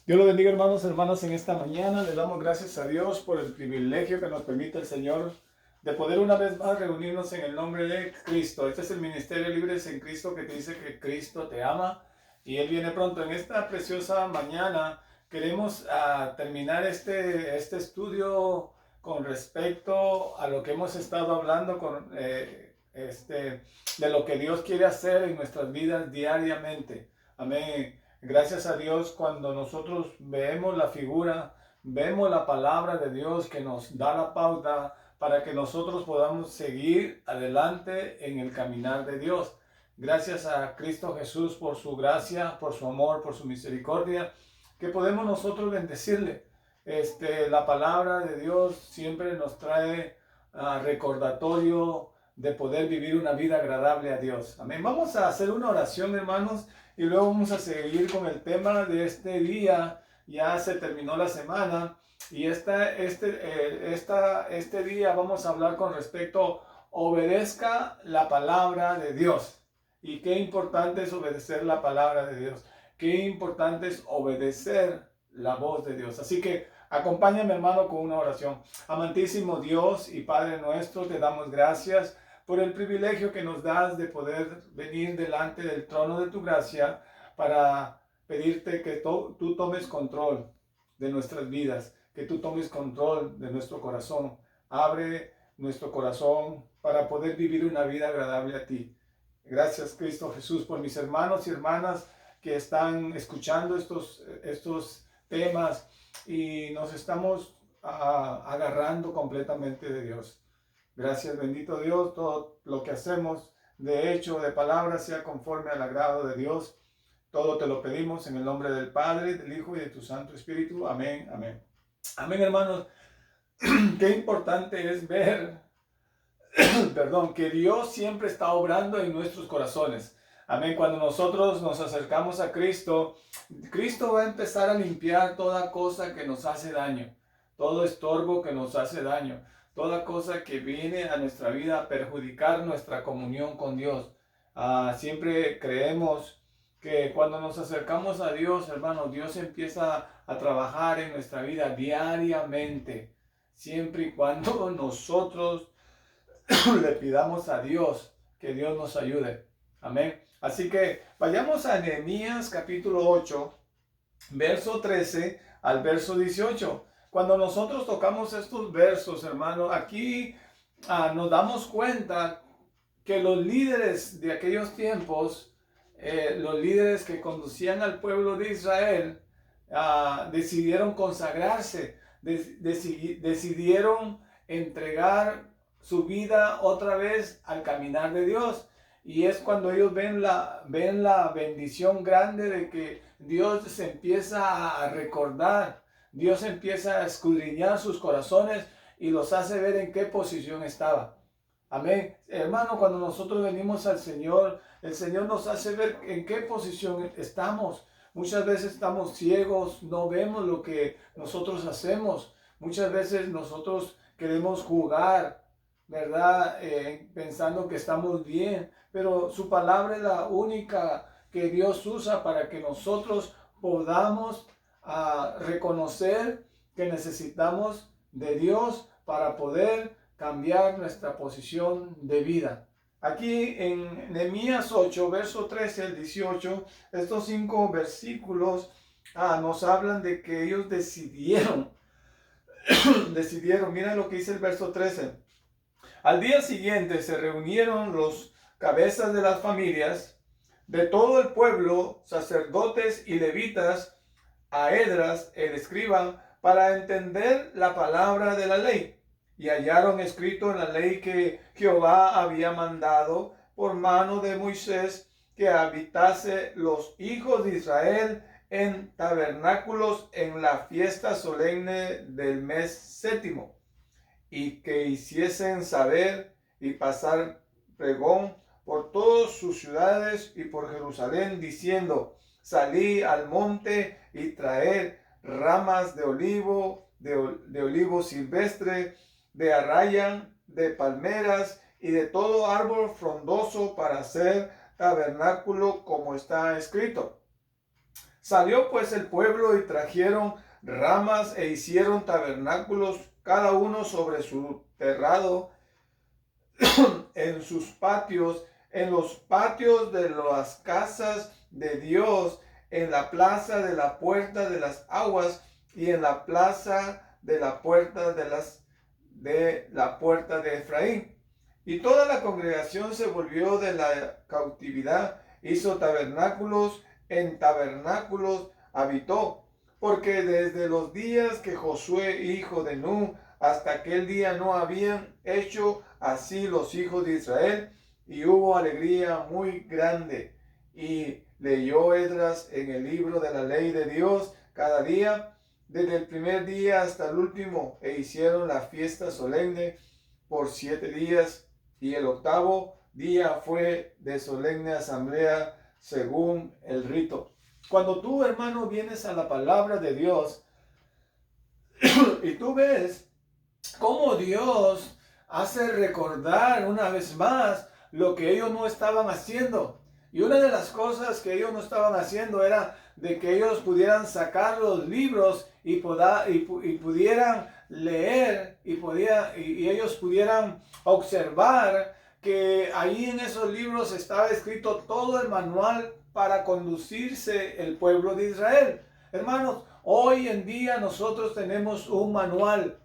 Dios lo bendiga, hermanos, hermanas, en esta mañana. Le damos gracias a Dios por el privilegio que nos permite el Señor de poder una vez más reunirnos en el nombre de Cristo. Este es el Ministerio Libres en Cristo que te dice que Cristo te ama y Él viene pronto. En esta preciosa mañana queremos terminar este estudio con respecto a lo que hemos estado hablando de lo que Dios quiere hacer en nuestras vidas diariamente. Amén. Gracias a Dios cuando nosotros vemos la figura, vemos la palabra de Dios que nos da la pauta para que nosotros podamos seguir adelante en el caminar de Dios. Gracias a Cristo Jesús por su gracia, por su amor, por su misericordia, que podemos nosotros bendecirle. La palabra de Dios siempre nos trae recordatorio de poder vivir una vida agradable a Dios. Amén. Vamos a hacer una oración, hermanos, y luego vamos a seguir con el tema de este día. Ya se terminó la semana y este día vamos a hablar con respecto obedezca la palabra de Dios. Y qué importante es obedecer la palabra de Dios. Qué importante es obedecer la voz de Dios. Así que acompáñame, hermano, con una oración. Amantísimo Dios y Padre nuestro, te damos gracias por el privilegio que nos das de poder venir delante del trono de tu gracia para pedirte que tú tomes control de nuestras vidas, que tú tomes control de nuestro corazón. Abre nuestro corazón para poder vivir una vida agradable a ti. Gracias, Cristo Jesús, por mis hermanos y hermanas que están escuchando estos temas y nos estamos agarrando completamente de Dios. Gracias, bendito Dios, todo lo que hacemos, de hecho, de palabra, sea conforme al agrado de Dios. Todo te lo pedimos en el nombre del Padre, del Hijo y de tu Santo Espíritu. Amén, amén. Amén, hermanos. Qué importante es ver, perdón, que Dios siempre está obrando en nuestros corazones. Amén. Cuando nosotros nos acercamos a Cristo, Cristo va a empezar a limpiar toda cosa que nos hace daño, todo estorbo que nos hace daño, toda cosa que viene a nuestra vida a perjudicar nuestra comunión con Dios. Siempre creemos que cuando nos acercamos a Dios, hermano, Dios empieza a trabajar en nuestra vida diariamente, siempre y cuando nosotros le pidamos a Dios que Dios nos ayude. Amén. Así que vayamos a Nehemías capítulo 8, verso 13 al verso 18. Cuando nosotros tocamos estos versos, hermano, aquí nos damos cuenta que los líderes de aquellos tiempos, los líderes que conducían al pueblo de Israel, decidieron consagrarse, decidieron entregar su vida otra vez al caminar de Dios. Y es cuando ellos ven la bendición grande de que Dios se empieza a recordar, Dios empieza a escudriñar sus corazones y los hace ver en qué posición estaba. Amén. Hermano, cuando nosotros venimos al Señor, el Señor nos hace ver en qué posición estamos. Muchas veces estamos ciegos, no vemos lo que nosotros hacemos. Muchas veces nosotros queremos jugar, ¿verdad? Pensando que estamos bien, pero su palabra es la única que Dios usa para que nosotros podamos reconocer que necesitamos de Dios para poder cambiar nuestra posición de vida. Aquí en Nehemías 8, verso 13 al 18, estos 5 versículos nos hablan de que ellos decidieron, mira lo que dice el verso 13. Al día siguiente se reunieron los cabezas de las familias de todo el pueblo, sacerdotes y levitas, a Esdras, el escriba, para entender la palabra de la ley. Y hallaron escrito en la ley que Jehová había mandado por mano de Moisés que habitase los hijos de Israel en tabernáculos en la fiesta solemne del mes séptimo, y que hiciesen saber y pasar pregón por todas sus ciudades y por Jerusalén, diciendo: salí al monte y traed ramas de olivo silvestre, de arrayán, de palmeras y de todo árbol frondoso para hacer tabernáculo, como está escrito. Salió pues el pueblo y trajeron ramas e hicieron tabernáculos, cada uno sobre su terrado, en sus patios, en los patios de las casas de Dios, en la plaza de la puerta de las aguas y en la plaza de la puerta de Efraín. Y toda la congregación se volvió de la cautividad, hizo tabernáculos, en tabernáculos habitó, porque desde los días que Josué hijo de Nun hasta aquel día no habían hecho así los hijos de Israel, y hubo alegría muy grande. Y leyó Esdras en el libro de la ley de Dios cada día, desde el primer día hasta el último, e hicieron la fiesta solemne por 7 días, y el 8º día fue de solemne asamblea según el rito. Cuando tú, hermano, vienes a la palabra de Dios y tú ves cómo Dios hace recordar una vez más lo que ellos no estaban haciendo. Y una de las cosas que ellos no estaban haciendo era de que ellos pudieran sacar los libros y pudieran leer y ellos pudieran observar que ahí en esos libros estaba escrito todo el manual para conducirse el pueblo de Israel. Hermanos, hoy en día nosotros tenemos un manual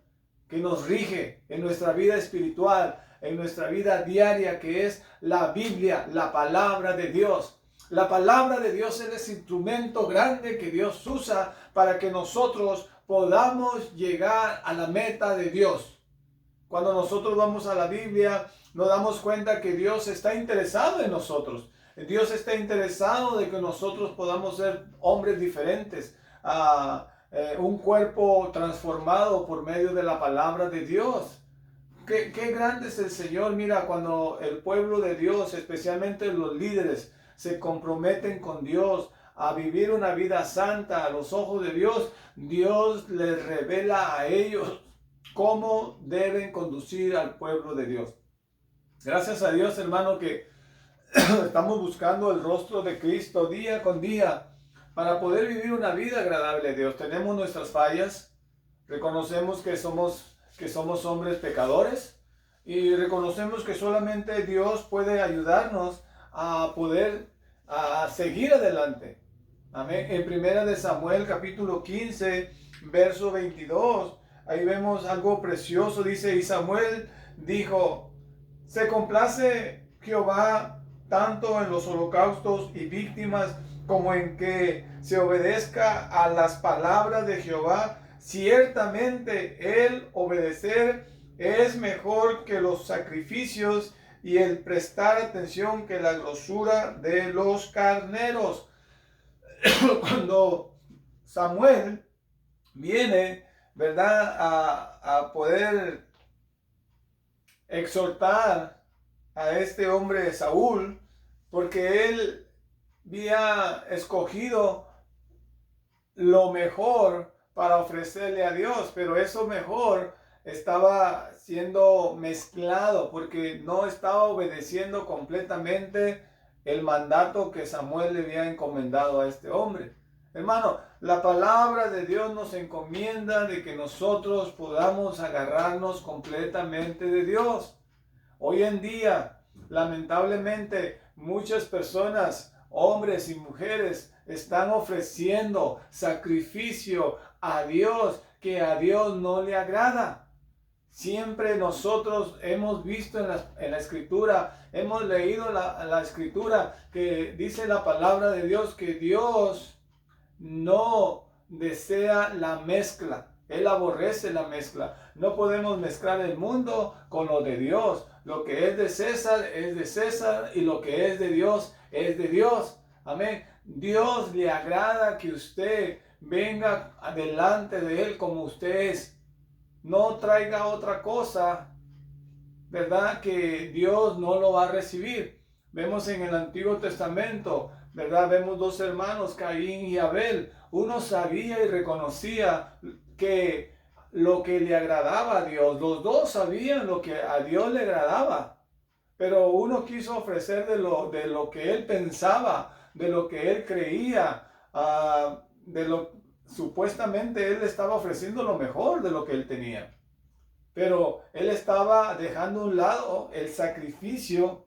que nos rige en nuestra vida espiritual, en nuestra vida diaria, que es la Biblia, la palabra de Dios. La palabra de Dios es ese instrumento grande que Dios usa para que nosotros podamos llegar a la meta de Dios. Cuando nosotros vamos a la Biblia, nos damos cuenta que Dios está interesado en nosotros. Dios está interesado de que nosotros podamos ser hombres diferentes, un cuerpo transformado por medio de la palabra de Dios. Qué grande es el Señor. Mira, cuando el pueblo de Dios, especialmente los líderes, se comprometen con Dios a vivir una vida santa a los ojos de Dios, Dios les revela a ellos cómo deben conducir al pueblo de Dios. Gracias a Dios, hermano, que estamos buscando el rostro de Cristo día con día para poder vivir una vida agradable a Dios. Tenemos nuestras fallas, reconocemos que somos hombres pecadores y reconocemos que solamente Dios puede ayudarnos a poder seguir adelante. Amén. En Primera de Samuel, capítulo 15, verso 22, ahí vemos algo precioso. Dice, y Samuel dijo, se complace Jehová tanto en los holocaustos y víctimas como en que se obedezca a las palabras de Jehová. Ciertamente el obedecer es mejor que los sacrificios y el prestar atención que la grosura de los carneros. Cuando Samuel viene, ¿verdad?, a poder exhortar a este hombre Saúl, porque él había escogido lo mejor para ofrecerle a Dios, pero eso mejor estaba siendo mezclado porque no estaba obedeciendo completamente el mandato que Samuel le había encomendado a este hombre. Hermano, la palabra de Dios nos encomienda de que nosotros podamos agarrarnos completamente de Dios. Hoy en día, lamentablemente, muchas personas, hombres y mujeres, están ofreciendo sacrificio a Dios que a Dios no le agrada. Siempre nosotros hemos visto en la Escritura, hemos leído la Escritura que dice la palabra de Dios que Dios no desea la mezcla. Él aborrece la mezcla. No podemos mezclar el mundo con lo de Dios. Lo que es de César y lo que es de Dios es de Dios. Amén. Dios le agrada que usted venga delante de Él como usted es. No traiga otra cosa, ¿verdad?, que Dios no lo va a recibir. Vemos en el Antiguo Testamento, ¿verdad?, vemos dos hermanos, Caín y Abel. Uno sabía y reconocía que lo que le agradaba a Dios. Los dos sabían lo que a Dios le agradaba. Pero uno quiso ofrecer de lo que él pensaba, de lo que él creía, supuestamente él estaba ofreciendo lo mejor de lo que él tenía. Pero él estaba dejando a un lado el sacrificio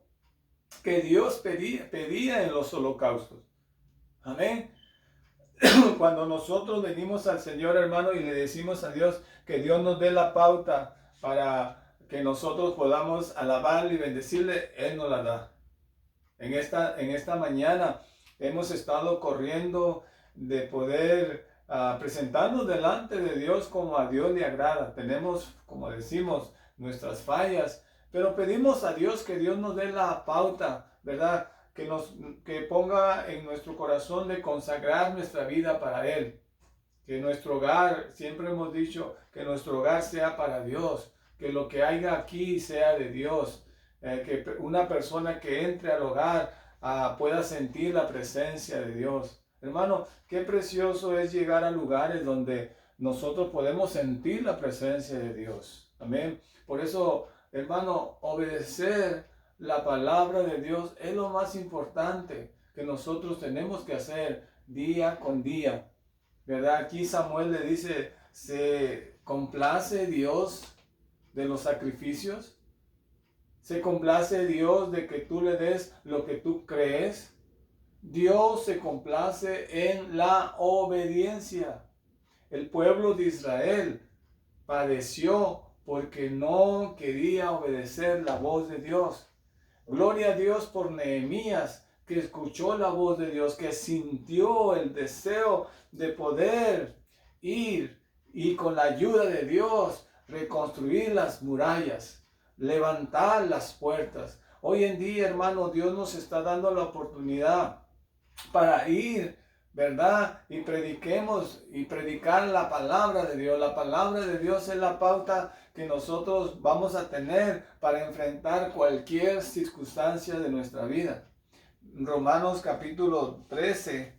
que Dios pedía en los holocaustos. Amén. Cuando nosotros venimos al Señor, hermano, y le decimos a Dios que Dios nos dé la pauta para que nosotros podamos alabarle y bendecirle, Él nos la da. En esta mañana hemos estado corriendo de poder presentarnos delante de Dios como a Dios le agrada. Tenemos, como decimos, nuestras fallas, pero pedimos a Dios que Dios nos dé la pauta, ¿verdad? Que ponga en nuestro corazón de consagrar nuestra vida para Él. Que nuestro hogar, siempre hemos dicho, que nuestro hogar sea para Dios. Que lo que haya aquí sea de Dios. Que una persona que entre al hogar pueda sentir la presencia de Dios. Hermano, qué precioso es llegar a lugares donde nosotros podemos sentir la presencia de Dios. Amén. Por eso, hermano, obedecer la palabra de Dios es lo más importante que nosotros tenemos que hacer día con día. ¿Verdad? Aquí Samuel le dice, ¿se complace Dios de los sacrificios? ¿Se complace Dios de que tú le des lo que tú crees? Dios se complace en la obediencia. El pueblo de Israel padeció porque no quería obedecer la voz de Dios. Gloria a Dios por Nehemías, que escuchó la voz de Dios, que sintió el deseo de poder ir y con la ayuda de Dios reconstruir las murallas, levantar las puertas. Hoy en día, hermano, Dios nos está dando la oportunidad para ir, ¿verdad? Y prediquemos y predicar la palabra de Dios. La palabra de Dios es la pauta que nosotros vamos a tener para enfrentar cualquier circunstancia de nuestra vida. Romanos capítulo 13,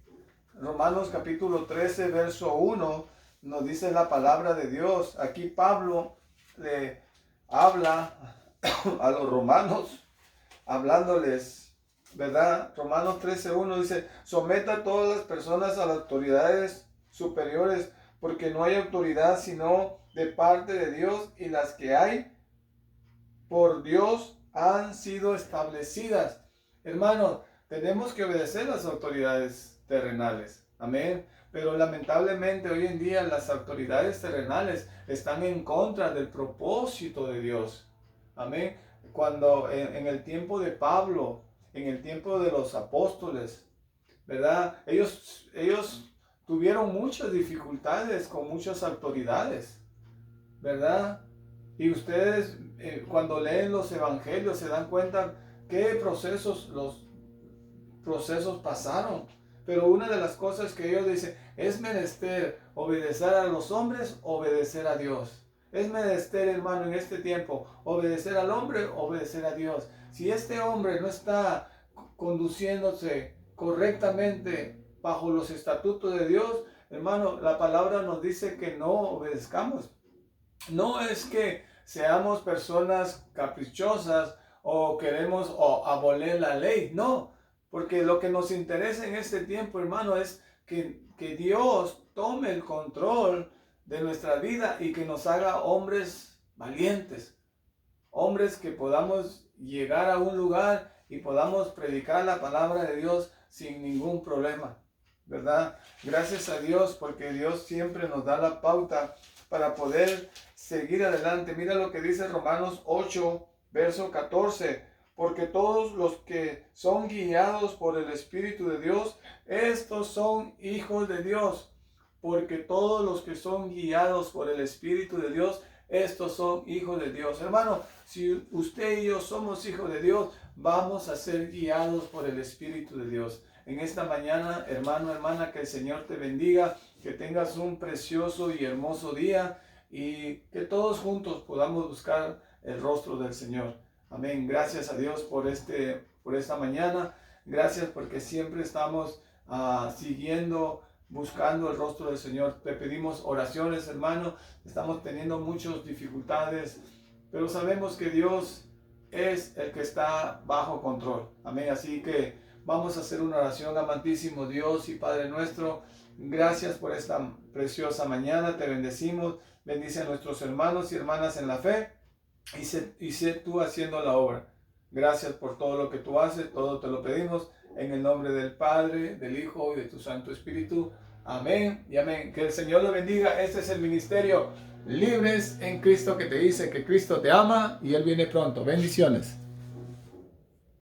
verso 1, nos dice la palabra de Dios. Aquí Pablo le habla a los romanos, hablándoles, ¿verdad? Romanos 13:1 dice, someta a todas las personas a las autoridades superiores, porque no hay autoridad sino de parte de Dios, y las que hay por Dios han sido establecidas. Hermanos, tenemos que obedecer las autoridades terrenales. Amén. Pero lamentablemente hoy en día las autoridades terrenales están en contra del propósito de Dios. Amén. Cuando en el tiempo de Pablo, en el tiempo de los apóstoles, ¿verdad? Ellos tuvieron muchas dificultades con muchas autoridades, ¿verdad? Y ustedes cuando leen los evangelios se dan cuenta qué los procesos pasaron. Pero una de las cosas que ellos dicen, es menester obedecer a los hombres, obedecer a Dios. Es menester, hermano, en este tiempo, obedecer al hombre, obedecer a Dios. Si este hombre no está conduciéndose correctamente bajo los estatutos de Dios, hermano, la palabra nos dice que no obedezcamos. No es que seamos personas caprichosas o queremos abolir la ley, no, porque lo que nos interesa en este tiempo, hermano, es que Dios tome el control de nuestra vida y que nos haga hombres valientes, hombres que podamos llegar a un lugar y podamos predicar la palabra de Dios sin ningún problema, ¿verdad? Gracias a Dios, porque Dios siempre nos da la pauta para poder seguir adelante. Mira lo que dice Romanos 8, verso 14. Porque todos los que son guiados por el Espíritu de Dios, estos son hijos de Dios. Porque todos los que son guiados por el Espíritu de Dios, estos son hijos de Dios. Hermano, si usted y yo somos hijos de Dios, vamos a ser guiados por el Espíritu de Dios. En esta mañana, hermano, hermana, que el Señor te bendiga, que tengas un precioso y hermoso día y que todos juntos podamos buscar el rostro del Señor. Amén. Gracias a Dios por esta mañana. Gracias porque siempre estamos siguiendo, buscando el rostro del Señor. Te pedimos oraciones, hermano. Estamos teniendo muchas dificultades, pero sabemos que Dios es el que está bajo control. Amén. Así que Vamos a hacer una oración. Amantísimo Dios y Padre nuestro, gracias por esta preciosa mañana. Te bendecimos. Bendice a nuestros hermanos y hermanas en la fe y sé tú haciendo la obra. Gracias por todo lo que tú haces. Todo te lo pedimos en el nombre del Padre, del Hijo y de tu Santo Espíritu. Amén y amén. Que el Señor lo bendiga. Este es el ministerio Libres en Cristo, que te dice que Cristo te ama y Él viene pronto. Bendiciones.